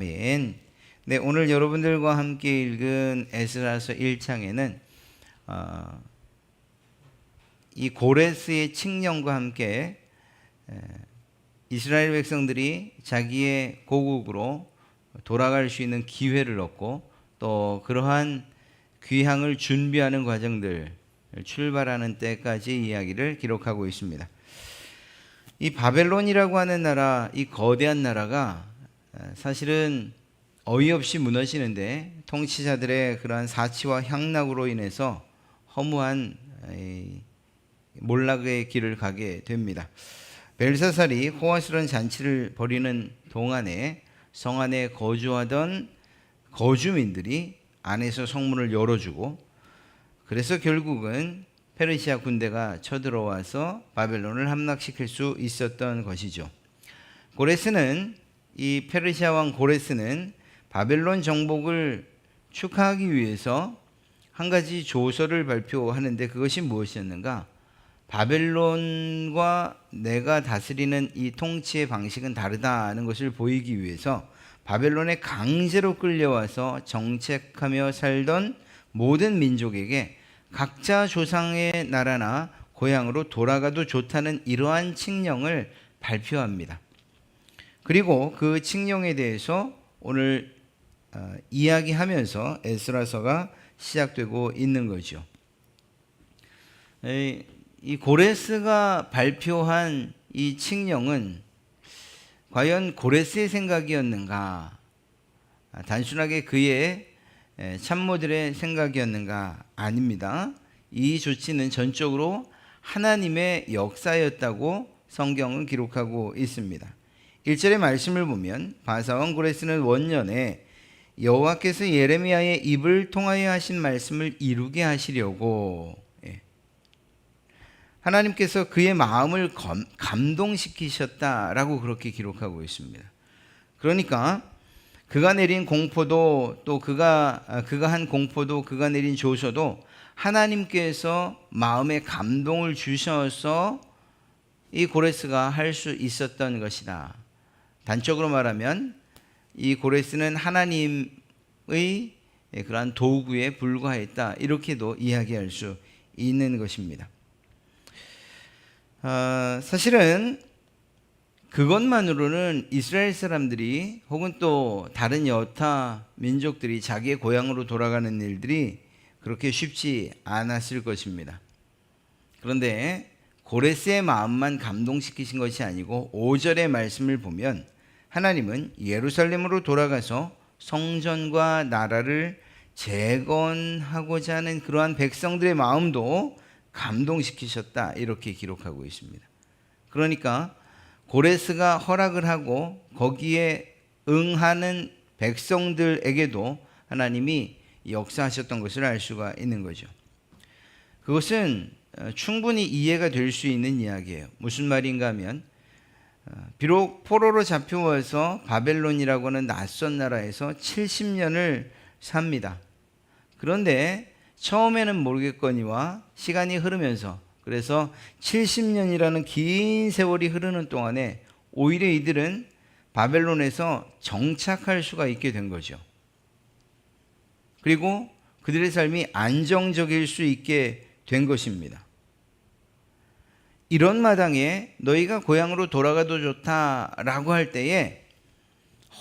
아멘. 네, 오늘 여러분들과 함께 읽은 에스라서 1장에는 이 고레스의 칙령과 함께 이스라엘 백성들이 자기의 고국으로 돌아갈 수 있는 기회를 얻고 또 그러한 귀향을 준비하는 과정들, 출발하는 때까지 이야기를 기록하고 있습니다. 이 바벨론이라고 하는 나라, 이 거대한 나라가 사실은 어이없이 무너지는데 통치자들의 그러한 사치와 향락으로 인해서 허무한 몰락의 길을 가게 됩니다. 벨사살이 호화스러운 잔치를 벌이는 동안에 성 안에 거주하던 거주민들이 안에서 성문을 열어주고, 그래서 결국은 페르시아 군대가 쳐들어와서 바벨론을 함락시킬 수 있었던 것이죠. 고레스는, 이 페르시아 왕 고레스는 바벨론 정복을 축하하기 위해서 한 가지 조서를 발표하는데, 그것이 무엇이었는가? 바벨론과 내가 다스리는 이 통치의 방식은 다르다는 것을 보이기 위해서 바벨론에 강제로 끌려와서 정착하며 살던 모든 민족에게 각자 조상의 나라나 고향으로 돌아가도 좋다는 이러한 칙령을 발표합니다. 그리고 그 칙령에 대해서 오늘 이야기하면서 에스라서가 시작되고 있는 거죠. 이 고레스가 발표한 이 칙령은 과연 고레스의 생각이었는가? 단순하게 그의 참모들의 생각이었는가? 아닙니다. 이 조치는 전적으로 하나님의 역사였다고 성경은 기록하고 있습니다. 1절의 말씀을 보면 바사왕 고레스는 원년에 여호와께서 예레미야의 입을 통하여 하신 말씀을 이루게 하시려고, 하나님께서 그의 마음을 감동시키셨다라고 그렇게 기록하고 있습니다. 그러니까 그가 내린 공포도, 또 그가 한 공포도, 그가 내린 조서도 하나님께서 마음에 감동을 주셔서 이 고레스가 할 수 있었던 것이다. 단적으로 말하면 이 고레스는 하나님의 그러한 도구에 불과했다, 이렇게도 이야기할 수 있는 것입니다. 사실은 그것만으로는 이스라엘 사람들이 혹은 또 다른 여타 민족들이 자기의 고향으로 돌아가는 일들이 그렇게 쉽지 않았을 것입니다. 그런데 고레스의 마음만 감동시키신 것이 아니고 5절의 말씀을 보면 하나님은 예루살렘으로 돌아가서 성전과 나라를 재건하고자 하는 그러한 백성들의 마음도 감동시키셨다, 이렇게 기록하고 있습니다. 그러니까 고레스가 허락을 하고 거기에 응하는 백성들에게도 하나님이 역사하셨던 것을 알 수가 있는 거죠. 그것은 충분히 이해가 될 수 있는 이야기예요. 무슨 말인가 하면, 비록 포로로 잡혀와서 바벨론이라고 하는 낯선 나라에서 70년을 삽니다. 그런데 처음에는 모르겠거니와 시간이 흐르면서, 그래서 70년이라는 긴 세월이 흐르는 동안에 오히려 이들은 바벨론에서 정착할 수가 있게 된 거죠. 그리고 그들의 삶이 안정적일 수 있게 된 것입니다. 이런 마당에 너희가 고향으로 돌아가도 좋다라고 할 때에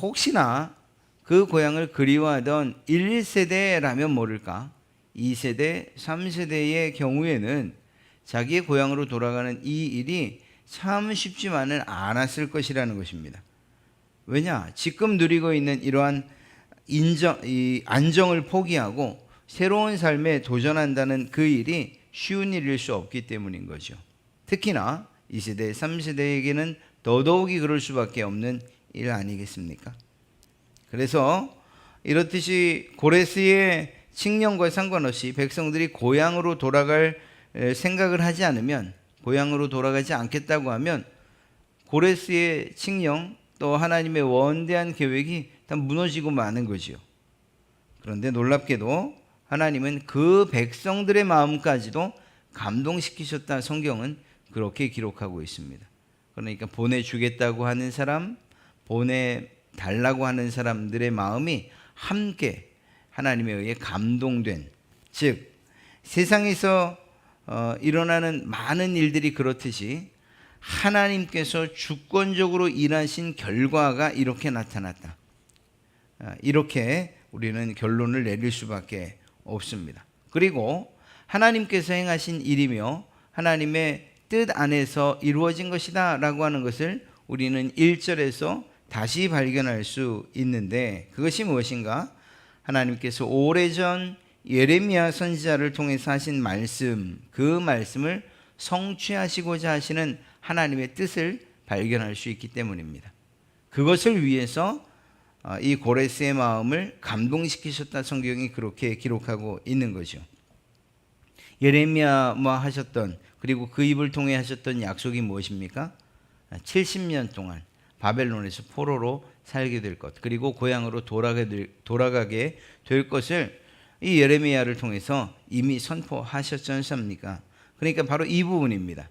혹시나 그 고향을 그리워하던 1세대라면 모를까, 2세대, 3세대의 경우에는 자기의 고향으로 돌아가는 이 일이 참 쉽지만은 않았을 것이라는 것입니다. 왜냐? 지금 누리고 있는 이러한 이 안정을 포기하고 새로운 삶에 도전한다는 그 일이 쉬운 일일 수 없기 때문인 거죠. 특히나 2세대, 3세대에게는 더더욱이 그럴 수밖에 없는 일 아니겠습니까? 그래서 이렇듯이 고레스의 칙령과 상관없이 백성들이 고향으로 돌아갈 생각을 하지 않으면, 고향으로 돌아가지 않겠다고 하면 고레스의 칙령, 또 하나님의 원대한 계획이 다 무너지고 마는 거지요. 그런데 놀랍게도 하나님은 그 백성들의 마음까지도 감동시키셨다, 성경은 그렇게 기록하고 있습니다. 그러니까 보내주겠다고 하는 사람, 보내 달라고 하는 사람들의 마음이 함께 하나님에 의해 감동된, 즉 세상에서 일어나는 많은 일들이 그렇듯이 하나님께서 주권적으로 일하신 결과가 이렇게 나타났다. 이렇게 우리는 결론을 내릴 수밖에 없습니다. 그리고 하나님께서 행하신 일이며 하나님의 뜻 안에서 이루어진 것이다 라고 하는 것을 우리는 1절에서 다시 발견할 수 있는데, 그것이 무엇인가? 하나님께서 오래전 예레미야 선지자를 통해서 하신 말씀, 그 말씀을 성취하시고자 하시는 하나님의 뜻을 발견할 수 있기 때문입니다. 그것을 위해서 이 고레스의 마음을 감동시키셨다, 성경이 그렇게 기록하고 있는 거죠. 예레미야 하셨던, 그리고 그 입을 통해 하셨던 약속이 무엇입니까? 70년 동안 바벨론에서 포로로 살게 될 것, 그리고 고향으로 돌아가게 될 것을 이 예레미야를 통해서 이미 선포하셨지 않습니까? 그러니까 바로 이 부분입니다.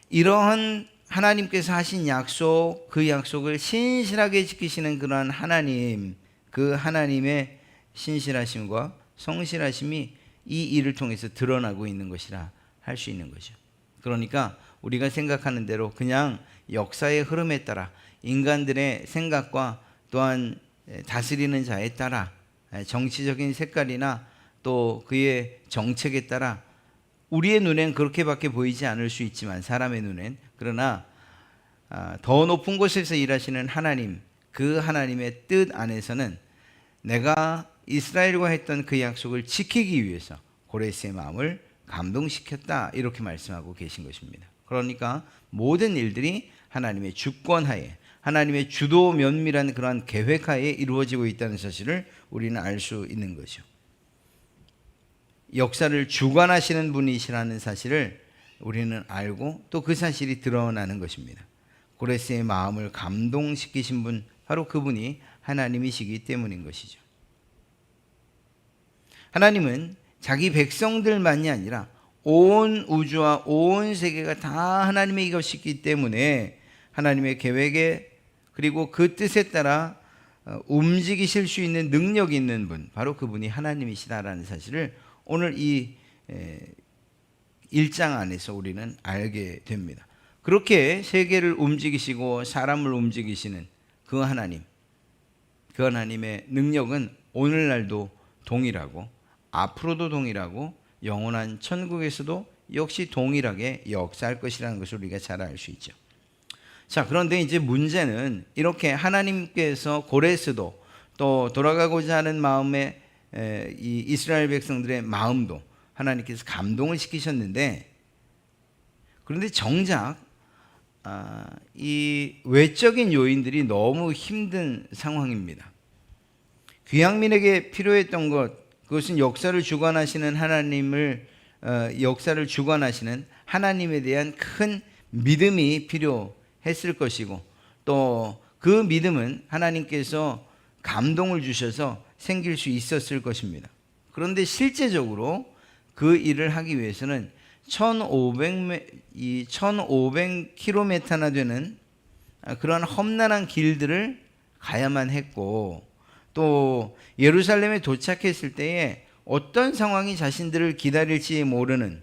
이러한 하나님께서 하신 약속, 그 약속을 신실하게 지키시는 그러한 하나님, 그 하나님의 신실하심과 성실하심이 이 일을 통해서 드러나고 있는 것이라 할 수 있는 거죠. 그러니까 우리가 생각하는 대로 그냥 역사의 흐름에 따라, 인간들의 생각과 또한 다스리는 자에 따라, 정치적인 색깔이나 또 그의 정책에 따라 우리의 눈엔 그렇게밖에 보이지 않을 수 있지만, 사람의 눈엔, 그러나 더 높은 곳에서 일하시는 하나님, 그 하나님의 뜻 안에서는 내가 이스라엘과 했던 그 약속을 지키기 위해서 고레스의 마음을 감동시켰다, 이렇게 말씀하고 계신 것입니다. 그러니까 모든 일들이 하나님의 주권하에, 하나님의 주도 면밀한 그러한 계획하에 이루어지고 있다는 사실을 우리는 알 수 있는 거죠. 역사를 주관하시는 분이시라는 사실을 우리는 알고, 또 그 사실이 드러나는 것입니다. 고레스의 마음을 감동시키신 분, 바로 그분이 하나님이시기 때문인 것이죠. 하나님은 자기 백성들만이 아니라 온 우주와 온 세계가 다 하나님의 것이기 때문에 하나님의 계획에, 그리고 그 뜻에 따라 움직이실 수 있는 능력이 있는 분, 바로 그분이 하나님이시다라는 사실을 오늘 이 1장 안에서 우리는 알게 됩니다. 그렇게 세계를 움직이시고 사람을 움직이시는 그 하나님, 그 하나님의 능력은 오늘날도 동일하고 앞으로도 동일하고 영원한 천국에서도 역시 동일하게 역사할 것이라는 것을 우리가 잘 알 수 있죠. 자, 그런데 이제 문제는 이렇게 하나님께서 고레스도, 또 돌아가고자 하는 마음의 이 이스라엘 백성들의 마음도 하나님께서 감동을 시키셨는데, 그런데 정작 이 외적인 요인들이 너무 힘든 상황입니다. 귀향민에게 필요했던 것, 그것은 역사를 주관하시는 역사를 주관하시는 하나님에 대한 큰 믿음이 필요했을 것이고, 또 그 믿음은 하나님께서 감동을 주셔서 생길 수 있었을 것입니다. 그런데 실제적으로 그 일을 하기 위해서는 1500km나 되는 그러한 험난한 길들을 가야만 했고, 또 예루살렘에 도착했을 때에 어떤 상황이 자신들을 기다릴지 모르는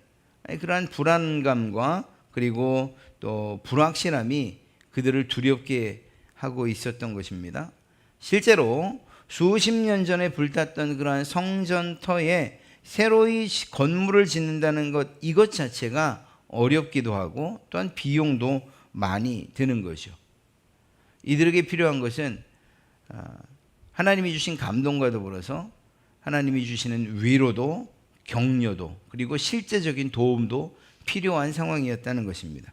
그러한 불안감과, 그리고 또 불확실함이 그들을 두렵게 하고 있었던 것입니다. 실제로 수십 년 전에 불탔던 그러한 성전터에 새로이 건물을 짓는다는 것, 이것 자체가 어렵기도 하고 또한 비용도 많이 드는 거죠. 이들에게 필요한 것은 하나님이 주신 감동과 더불어서 하나님이 주시는 위로도, 격려도, 그리고 실제적인 도움도 필요한 상황이었다는 것입니다.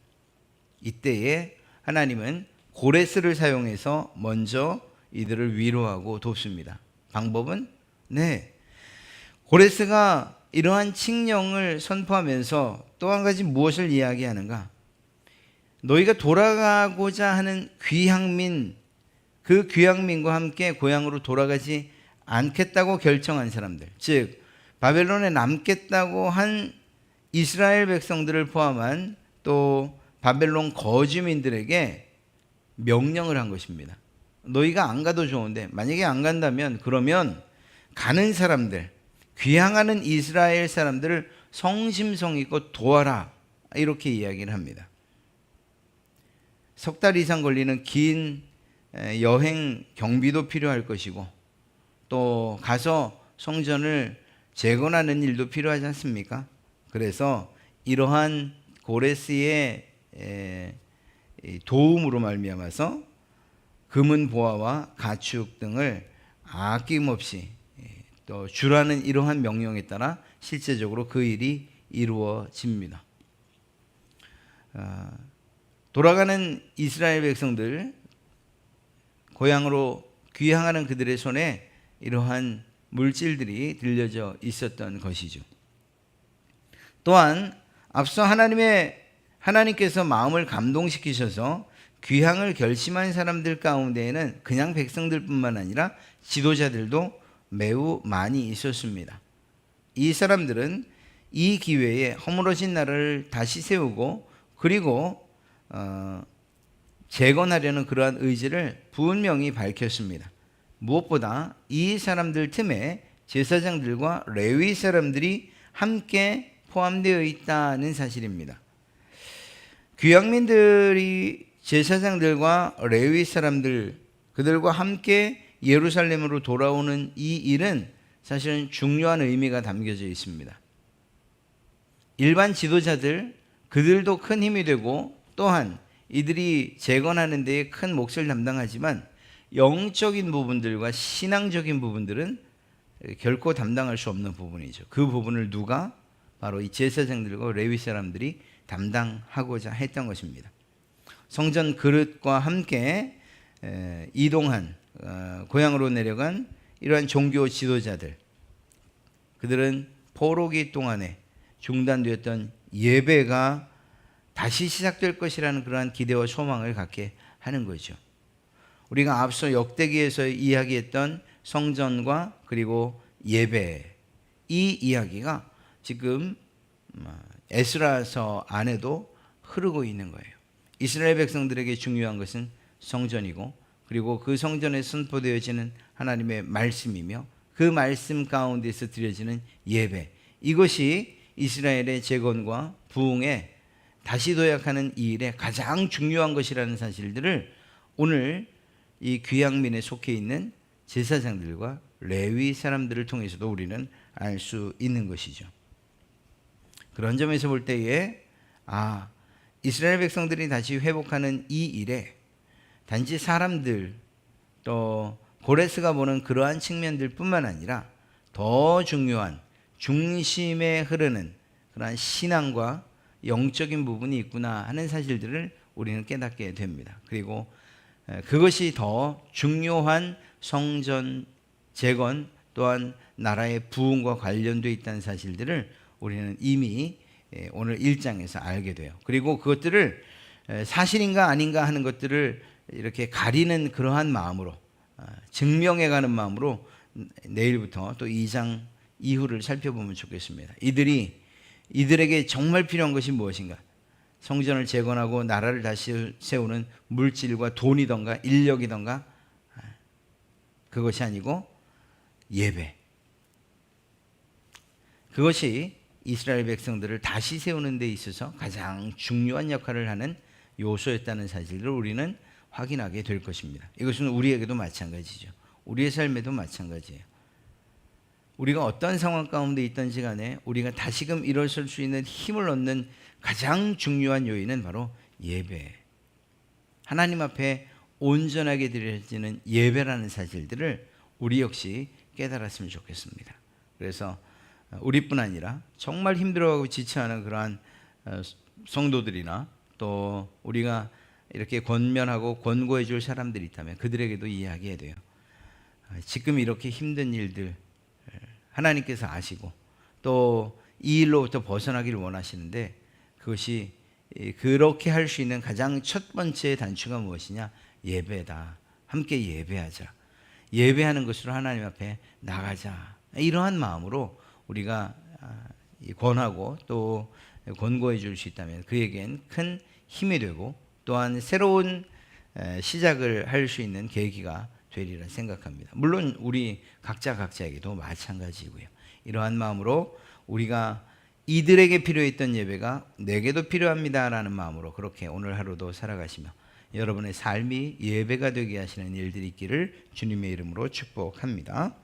이때에 하나님은 고레스를 사용해서 먼저 이들을 위로하고 돕습니다. 방법은 고레스가 이러한 칙령을 선포하면서 또 한 가지 무엇을 이야기하는가? 너희가 돌아가고자 하는 귀향민, 그 귀향민과 함께 고향으로 돌아가지 않겠다고 결정한 사람들, 즉 바벨론에 남겠다고 한 이스라엘 백성들을 포함한 또 바벨론 거주민들에게 명령을 한 것입니다. 너희가 안 가도 좋은데 만약에 안 간다면 그러면 가는 사람들, 귀향하는 이스라엘 사람들을 성심성의껏 도와라, 이렇게 이야기를 합니다. 석 달 이상 걸리는 긴 여행 경비도 필요할 것이고 또 가서 성전을 재건하는 일도 필요하지 않습니까? 그래서 이러한 고레스의 도움으로 말미암아서 금은 보화와 가축 등을 아낌없이 또 주라는 이러한 명령에 따라 실제적으로 그 일이 이루어집니다. 돌아가는 이스라엘 백성들, 고향으로 귀향하는 그들의 손에 이러한 물질들이 들려져 있었던 것이죠. 또한 앞서 하나님께서 마음을 감동시키셔서 귀향을 결심한 사람들 가운데에는 그냥 백성들뿐만 아니라 지도자들도 매우 많이 있었습니다. 이 사람들은 이 기회에 허물어진 나라를 다시 세우고 그리고 재건하려는 그러한 의지를 분명히 밝혔습니다. 무엇보다 이 사람들 틈에 제사장들과 레위 사람들이 함께 포함되어 있다는 사실입니다. 귀향민들이 제사장들과 레위 사람들, 그들과 함께 예루살렘으로 돌아오는 이 일은 사실은 중요한 의미가 담겨져 있습니다. 일반 지도자들, 그들도 큰 힘이 되고 또한 이들이 재건하는 데에 큰 몫을 담당하지만 영적인 부분들과 신앙적인 부분들은 결코 담당할 수 없는 부분이죠. 그 부분을 누가? 바로 이 제사장들과 레위 사람들이 담당하고자 했던 것입니다. 성전 그릇과 함께 이동한 고향으로 내려간 이러한 종교 지도자들, 그들은 포로기 동안에 중단되었던 예배가 다시 시작될 것이라는 그러한 기대와 소망을 갖게 하는 거죠. 우리가 앞서 역대기에서 이야기했던 성전과 그리고 예배, 이 이야기가 지금 에스라서 안에도 흐르고 있는 거예요. 이스라엘 백성들에게 중요한 것은 성전이고 그리고 그 성전에 선포되어지는 하나님의 말씀이며 그 말씀 가운데서 드려지는 예배, 이것이 이스라엘의 재건과 부흥에 다시 도약하는 이 일에 가장 중요한 것이라는 사실들을 오늘 이 귀향민에 속해 있는 제사장들과 레위 사람들을 통해서도 우리는 알 수 있는 것이죠. 그런 점에서 볼 때에 이스라엘 백성들이 다시 회복하는 이 일에 단지 사람들 또 고레스가 보는 그러한 측면들 뿐만 아니라 더 중요한 중심에 흐르는 그러한 신앙과 영적인 부분이 있구나 하는 사실들을 우리는 깨닫게 됩니다. 그리고 그것이 더 중요한 성전 재건 또한 나라의 부흥과 관련되어 있다는 사실들을 우리는 이미 오늘 1장에서 알게 돼요. 그리고 그것들을 사실인가 아닌가 하는 것들을 이렇게 가리는 그러한 마음으로 증명해가는 마음으로 내일부터 또 2장 이후를 살펴보면 좋겠습니다. 이들에게 정말 필요한 것이 무엇인가? 성전을 재건하고 나라를 다시 세우는 물질과 돈이던가 인력이던가, 그것이 아니고 예배. 그것이 이스라엘 백성들을 다시 세우는 데 있어서 가장 중요한 역할을 하는 요소였다는 사실을 우리는 확인하게 될 것입니다. 이것은 우리에게도 마찬가지죠. 우리의 삶에도 마찬가지예요. 우리가 어떤 상황 가운데 있든지 간에 우리가 다시금 일어설 수 있는 힘을 얻는 가장 중요한 요인은 바로 예배. 하나님 앞에 온전하게 드려지는 예배라는 사실들을 우리 역시 깨달았으면 좋겠습니다. 그래서 우리뿐 아니라 정말 힘들어하고 지쳐하는 그러한 성도들이나 또 우리가 이렇게 권면하고 권고해 줄 사람들이 있다면 그들에게도 이야기해야 돼요. 지금 이렇게 힘든 일들 하나님께서 아시고 또 이 일로부터 벗어나기를 원하시는데 그것이 그렇게 할 수 있는 가장 첫 번째 단추가 무엇이냐? 예배다. 함께 예배하자. 예배하는 것으로 하나님 앞에 나가자. 이러한 마음으로 우리가 권하고 또 권고해 줄 수 있다면 그에겐 큰 힘이 되고 또한 새로운 시작을 할 수 있는 계기가 되리라 생각합니다. 물론 우리 각자에게도 마찬가지고요. 이러한 마음으로 우리가 이들에게 필요했던 예배가 내게도 필요합니다라는 마음으로 그렇게 오늘 하루도 살아가시며 여러분의 삶이 예배가 되게 하시는 일들이 있기를 주님의 이름으로 축복합니다.